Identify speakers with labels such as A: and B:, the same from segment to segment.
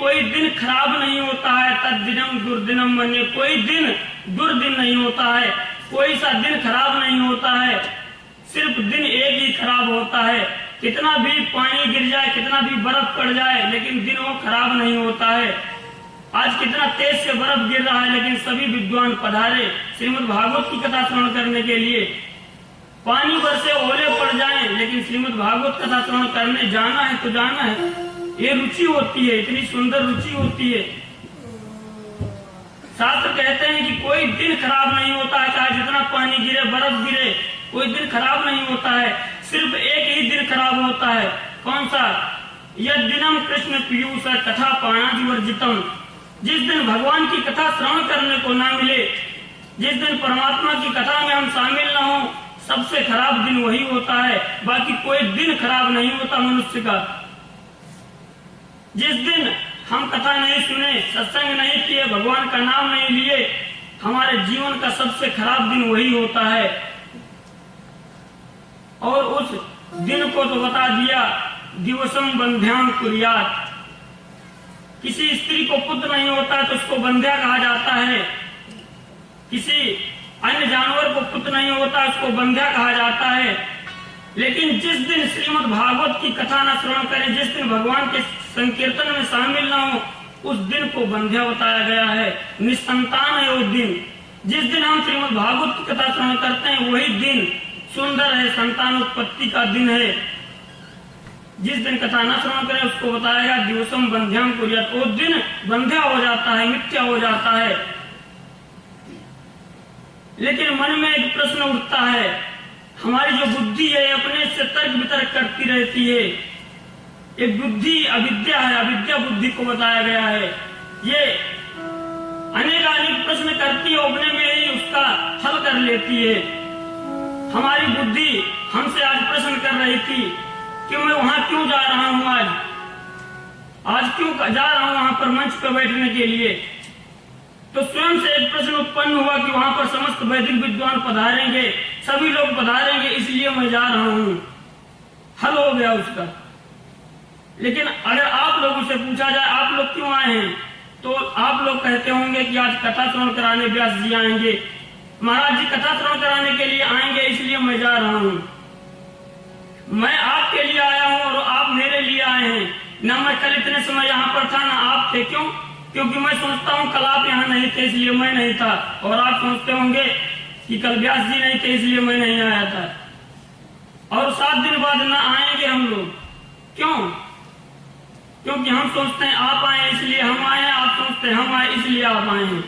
A: कोई दिन खराब नहीं होता है। तद्दिनम दुर्दिनम मन्ये, कोई दिन दुर्दिन नहीं होता है, कोई सा दिन खराब नहीं होता है, सिर्फ दिन एक ही खराब होता है। कितना भी पानी गिर जाए, कितना भी बर्फ पड़ जाए, लेकिन दिन वो खराब नहीं होता है। आज कितना तेज से बर्फ गिर रहा है, लेकिन सभी विद्वान पधारे श्रीमद् भागवत की कथा श्रवण करने के लिए। पानी बरसे, ओले पड़ जाएं, लेकिन श्रीमद् भागवत कथा श्रवण करने जाना है तो जाना है। ये रुचि होती है, इतनी सुंदर रुचि होती है। शास्त्र कहते हैं कि कोई दिन खराब नहीं होता है, चाहे जितना पानी गिरे, बर्फ गिरे, कोई दिन खराब नहीं होता है। सिर्फ एक ही दिन खराब होता है। कौन सा? यद दिनम कृष्ण पीयूष कथा पाणादि वर्जितम। जिस दिन भगवान की कथा श्रवण करने को ना मिले, जिस दिन परमात्मा की कथा में हम शामिल न हो, सबसे खराब दिन वही होता है। बाकी कोई दिन खराब नहीं होता मनुष्य का। जिस दिन हम कथा नहीं सुने, सत्संग नहीं किए, भगवान का नाम नहीं लिए, हमारे जीवन का सबसे खराब दिन वही होता है। और उस दिन को तो बता दिया, दिवसम बंध्याम कुर्यात। किसी स्त्री को पुत्र नहीं होता तो उसको बंध्या कहा जाता है। किसी अन्य जानवर को पुत्र नहीं होता उसको बंध्या कहा जाता है। लेकिन जिस दिन श्रीमद् भागवत की कथा न श्रवण करे, जिस दिन भगवान के संकीर्तन में शामिल न हो, उस दिन को बंध्या बताया गया है। निसंतान है वो दिन। जिस दिन हम श्रीमद् भागवत की कथा श्रवण करते हैं वही दिन सुंदर है, संतान उत्पत्ति का दिन है। जिस दिन कथा न श्रवण करें उसको बताएगा दिवसम बंध्याम कुर्यात। वो दिन बंध्या हो जाता है, मिथ्या हो जाता है। लेकिन मन में एक प्रश्न उठता है, हमारी जो बुद्धि है अपने से तर्क वितर्क करती रहती है। ये बुद्धि अविद्या है, अविद्या बुद्धि को बताया गया है। ये अनेक प्रश्न करती है, अपने में ही उसका हल कर लेती है। हमारी बुद्धि हमसे आज प्रश्न कर रही थी कि मैं वहां क्यों जा रहा हूं, आज क्यों जा रहा हूं वहां पर मंच पर बैठने के लिए। तो स्वयं से एक प्रश्न उत्पन्न हुआ कि वहां पर समस्त वैदिक विद्वान पधारेंगे, सभी लोग पधारेंगे, इसलिए मैं जा रहा हूं। हल हो गया उसका। लेकिन अगर आप लोगों से पूछा जाए आप लोग क्यों आए हैं, तो आप लोग कहते होंगे कि आज कथा श्रवण कराने व्यास जी आएंगे, महाराज जी कथा श्रवण कराने के लिए आएंगे, इसलिए मैं जा रहा हूं। मैं आपके लिए आया हूं और आप मेरे लिए आए हैं। न मैं कल इतने समय यहाँ पर था, न आप थे। क्यों? क्योंकि मैं सोचता हूँ कल आप यहाँ नहीं थे इसलिए मैं नहीं था, और आप सोचते होंगे कि कल व्यास जी नहीं थे इसलिए मैं नहीं आया था। और 7 दिन बाद न आएंगे हम लोग। क्यों? क्योंकि हम सोचते हैं आप आए इसलिए हम आए हैं, आप सोचते हैं हम आए इसलिए आप आए हैं।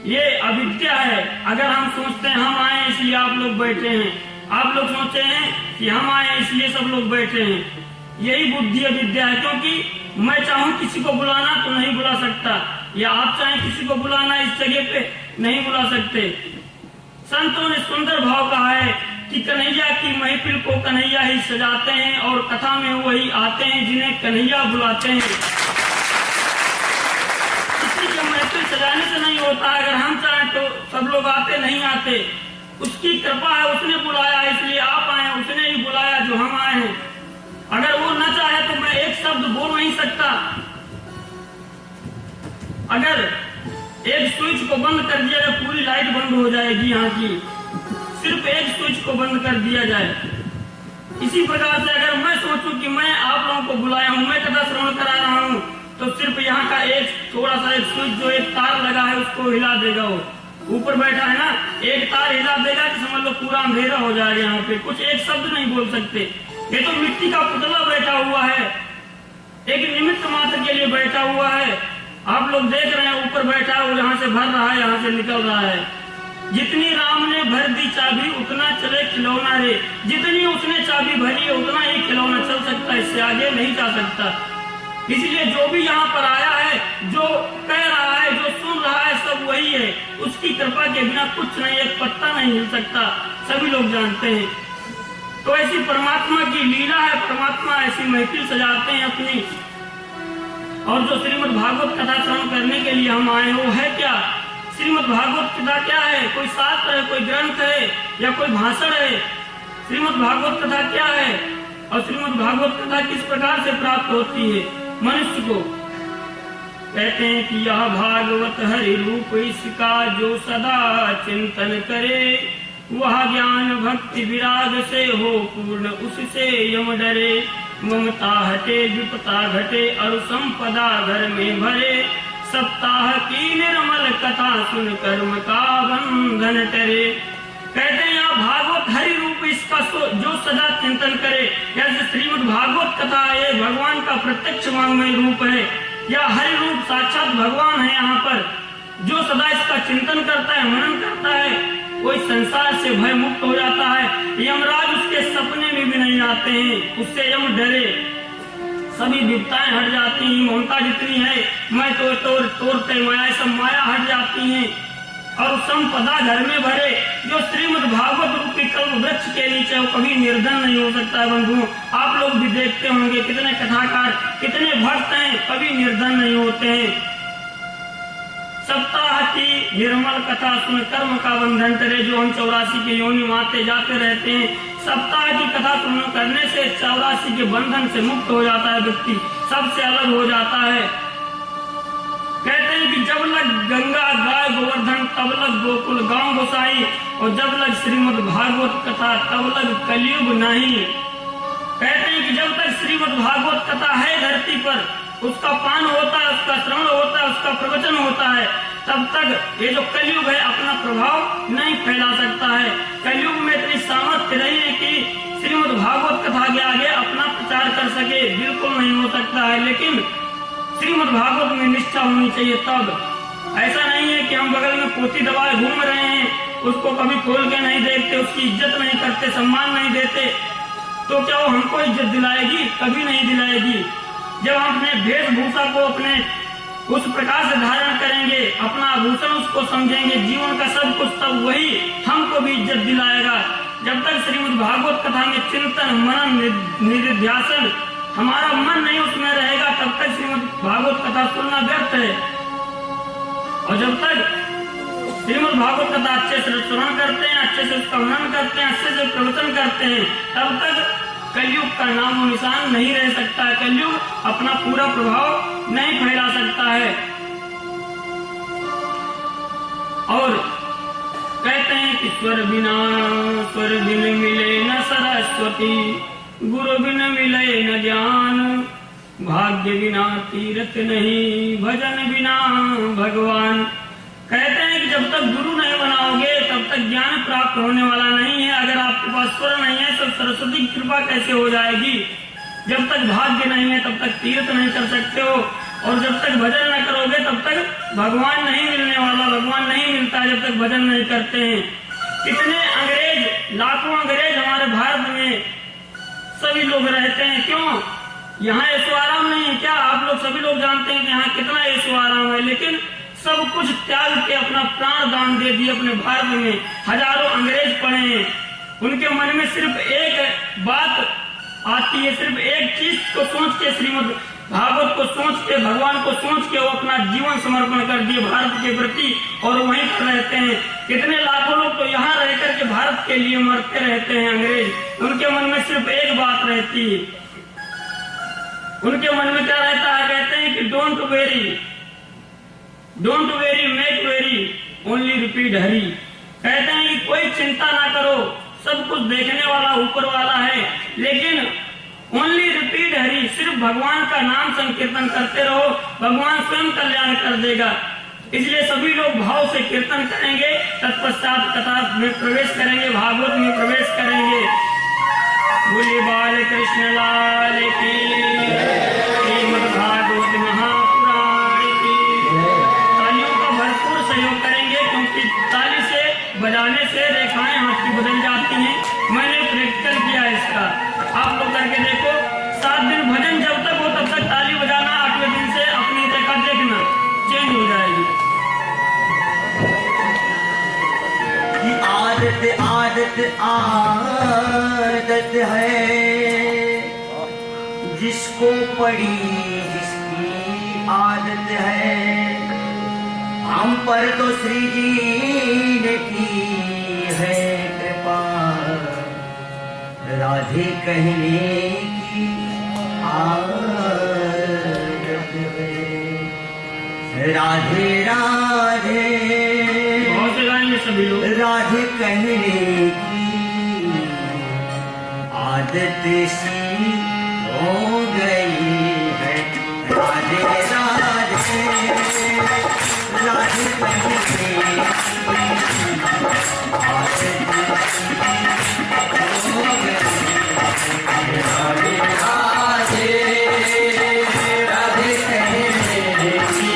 A: ये अविद्या है। अगर हम सोचते हैं हम आए इसलिए आप लोग बैठे हैं, आप लोग सोचते हैं कि हम आए इसलिए सब लोग बैठे हैं, यही बुद्धि अविद्या है। क्योंकि मैं चाहूं किसी को बुलाना तो नहीं बुला सकता, या आप चाहें किसी को बुलाना इस जगह पे नहीं बुला सकते। संतों ने सुंदर भाव कहा है कि कन्हैया की महफिल को कन्हैया ही सजाते हैं और कथा में वही आते हैं जिन्हें कन्हैया बुलाते हैं। किसी की महफिल सजाने से नहीं होता। अगर हम चाहें तो सब लोग आते, नहीं आते, उसकी कृपा है, उसने बुलाया इसलिए आप आए, उसने ही बुलाया जो हम आए हैं। अगर वो न चाहे तो मैं एक शब्द बोल नहीं सकता। अगर एक स्विच को बंद कर दिया जाए पूरी लाइट बंद हो जाएगी यहाँ की, सिर्फ एक स्विच को बंद कर दिया जाए। इसी प्रकार से अगर मैं सोचूं कि मैं आप लोगों को बुलाया हूं, मैं कथा श्रवण करा रहा हूं, तो सिर्फ यहाँ का एक थोड़ा सा एक स्विच जो एक तार लगा है उसको हिला देगा। वो ऊपर बैठा है ना, एक तार हिला देगा कि समझ लो पूरा अंधेरा हो जाएगा। यहाँ पे कुछ एक शब्द नहीं बोल सकते। ये तो मिट्टी का पुतला बैठा हुआ है, एक निमित्त मात्र के लिए बैठा हुआ है। आप लोग देख रहे हैं ऊपर बैठा है, वो यहाँ से भर रहा है, यहाँ से निकल रहा है। जितनी राम ने भर दी चाबी उतना चले खिलौना रे। जितनी उसने चाबी भरी है उतना ही खिलौना चल सकता है, इससे आगे नहीं जा सकता। इसलिए जो भी यहाँ पर आया है, जो कह रहा है, जो सुन रहा है, सब वही है। उसकी कृपा के बिना कुछ नहीं, एक पत्ता नहीं हिल सकता, सभी लोग जानते हैं। तो ऐसी परमात्मा की लीला है, परमात्मा ऐसी महफिल सजाते हैं अपनी। और जो श्रीमद् भागवत कथा श्रवण करने के लिए हम आए वो है क्या? श्रीमद् भागवत कथा क्या है? कोई शास्त्र है, कोई ग्रंथ है, या कोई भाषण है? श्रीमद् भागवत कथा क्या है और श्रीमद् भागवत कथा किस प्रकार से प्राप्त होती है? मनुष्य को। कहते हैं कि यह भागवत हरि रूप इसका जो सदा चिंतन करे, वह ज्ञान भक्ति विराग से हो पूर्ण, उससे यम डरे। ममता हटे विपता घटे और संपदा घर में भरे, सप्ताह की निर्मल कथा सुन कर्म का बंधन टरे। कहते हैं यहाँ भागवत हरि रूप इसका जो सदा चिंतन करे, जैसे श्रीमद् भागवत कथा ये भगवान का प्रत्यक्ष वांग्मय रूप है, या हरि रूप साक्षात भगवान है। यहाँ पर जो सदा इसका चिंतन करता है, मनन करता है, कोई संसार से भय मुक्त हो जाता है। यमराज उसके सपने में भी नहीं आते हैं, उससे यम डरे, सभी विपताएं हट जाती हैं। ममता जितनी है, मैं तो तोड़ते माया, सब माया हट जाती हैं और संपदा घर में भरे। जो श्रीमद् भागवत रूपी कल्प वृक्ष के नीचे वो कभी निर्धन नहीं हो सकता है। बंधुओं, आप लोग भी देखते होंगे कितने कथाकार, कितने भक्त हैं, कभी निर्धन नहीं होते हैं। सप्ताह की निर्मल कथा सुन कर्म का बंधन टरे। जो हम 84 के योनि माते जाते रहते हैं, सप्ताह की कथा सुन करने से 84 के बंधन से मुक्त हो जाता है व्यक्ति, सबसे अलग हो जाता है। कहते हैं कि जब लग गंगा गाय गोवर्धन तब लग गोकुल गांव गोसाई, और जब लग श्रीमद् भागवत कथा तब लग कलयुग नहीं। कहते हैं कि जब तक श्रीमद् भागवत कथा है धरती पर, उसका पान होता है, उसका श्रवण होता है, उसका प्रवचन होता है, तब तक ये जो कलयुग है अपना प्रभाव नहीं फैला सकता है। कलयुग में इतनी सामर्थ्य नहीं है कि श्रीमद् भागवत कथा के आगे अपना प्रचार कर सके, बिल्कुल नहीं हो सकता है। लेकिन श्रीमद् भागवत में निष्ठा होनी चाहिए। तब ऐसा नहीं है कि हम बगल में पोथी दबाए घूम रहे हैं, उसको कभी खोल के नहीं देखते, उसकी इज्जत नहीं करते, सम्मान नहीं देते, तो क्या वो हमको इज्जत दिलाएगी? कभी नहीं दिलाएगी। जब हम अपने वेशभूषा को अपने उस प्रकार से धारण करेंगे, अपना आभूषण उसको समझेंगे, जीवन का सब कुछ, तब वही हमको भी इज्जत दिलाएगा। जब तक श्रीमद् भागवत कथा में चिंतन मनन निधिध्यासन हमारा मन नहीं उसमें रहेगा, तब तक श्रीमद् भागवत कथा सुनना व्यर्थ है। और जब तक श्रीमद् भागवत कथा अच्छे से श्रवण करते हैं, अच्छे से उसका मनन करते हैं, अच्छे से प्रवचन करते हैं, तब तक कलयुग का नामो निशान नहीं रह सकता है। कलयुग अपना पूरा प्रभाव नहीं फैला सकता है। और कहते हैं कि स्वर बिन मिले न सरस्वती, गुरु बिन मिले न ज्ञान, भाग्य बिना तीर्थ नहीं, भजन बिना भगवान। कहते हैं कि जब तक गुरु नहीं बनाओगे तब तक ज्ञान प्राप्त होने वाला नहीं है। अगर आपके पास स्वर नहीं है तो सरस्वती की कृपा कैसे हो जाएगी? जब तक भाग्य नहीं है तब तक तीर्थ नहीं कर सकते हो, और जब तक भजन न करोगे तब तक भगवान नहीं मिलने वाला, भगवान नहीं मिलता जब तक भजन नहीं करते हैं। कितने अंग्रेज, लाखों अंग्रेज हमारे भारत में सभी लोग रहते हैं, क्यों? यहाँ ऐशो आराम नहीं है क्या? आप लोग सभी लोग जानते हैं कि यहाँ कितना ऐशो आराम है, लेकिन सब कुछ त्याग के अपना प्राण दान दे दिए अपने भारत में। हजारों अंग्रेज पड़े हैं, उनके मन में सिर्फ एक बात आती है, सिर्फ एक चीज को सोच के, श्रीमद् भागवत को सोच के, भगवान को सोच के वो अपना जीवन समर्पण कर दिए भारत के प्रति, और वहीं पर रहते हैं। कितने लाखों लोग तो यहाँ रह करके भारत के लिए मरते रहते हैं अंग्रेज। उनके मन में सिर्फ एक बात रहती है, उनके मन में क्या रहता है? कहते हैं कि don't very make very, only repeat Hari. कहते हैं कि कोई चिंता ना करो, सब कुछ देखने वाला ऊपर वाला है, लेकिन ओनली रिपीट हरि, सिर्फ भगवान का नाम संकीर्तन करते रहो, भगवान स्वयं कल्याण कर देगा। इसलिए सभी लोग भाव से कीर्तन करेंगे, तत्पश्चात कथा में प्रवेश करेंगे, भागवत में प्रवेश करेंगे। बोले बाल कृष्ण लाल की, श्रीमद् भागवत महापुराण की। तालियों का भरपूर सहयोग करेंगे, क्योंकि ताली से बजाने से रेखाएं हाथ की बदल जाती हैं। मैंने प्रैक्टिकल किया इसका, आप लोग करके देखो। 7 दिन भजन जब तक हो तब तक ताली बजाना, 8वें दिन से अपनी रेखा देखना चेंज हो जाएगी।
B: आदत है जिसको पड़ी, जिसकी आदत है। हम पर तो श्री जी ने की है कृपा, राधे कहने की आदत राधे राधे
A: बहुत से गाएंगे सभी लोग।
B: राधे कहने की आदत सी हो गई है। राधे राधे राधे कहने की आदत सी हो गई है। राधे राधे राधे कहने की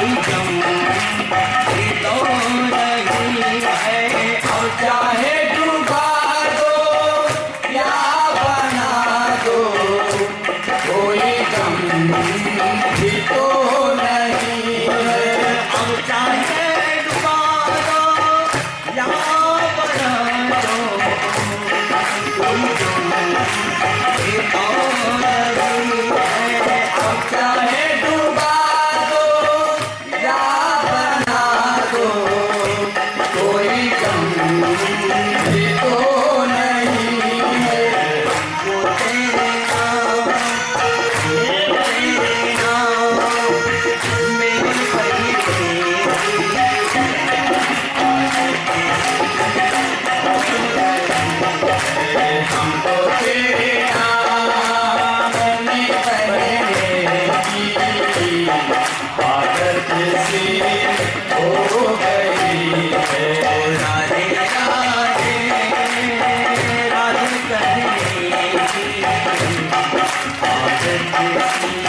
B: कोई गम भी तो नहीं है। अब चाहे डूबा दो या बना दो, कोई गम भी तो नहीं है। अब चाहे डूबा दो या बना दो, कोई गम भी तो नहीं है। अब चाहे डूबा दो या बना दो, कोई गम भी तो नहीं है। वो तेरे नाम, तेरे नाम मेरी परी हमको तेरे नाम में पहनेगी, आदत सी हो गई है। राधे राधे राधे कहने की आदत सी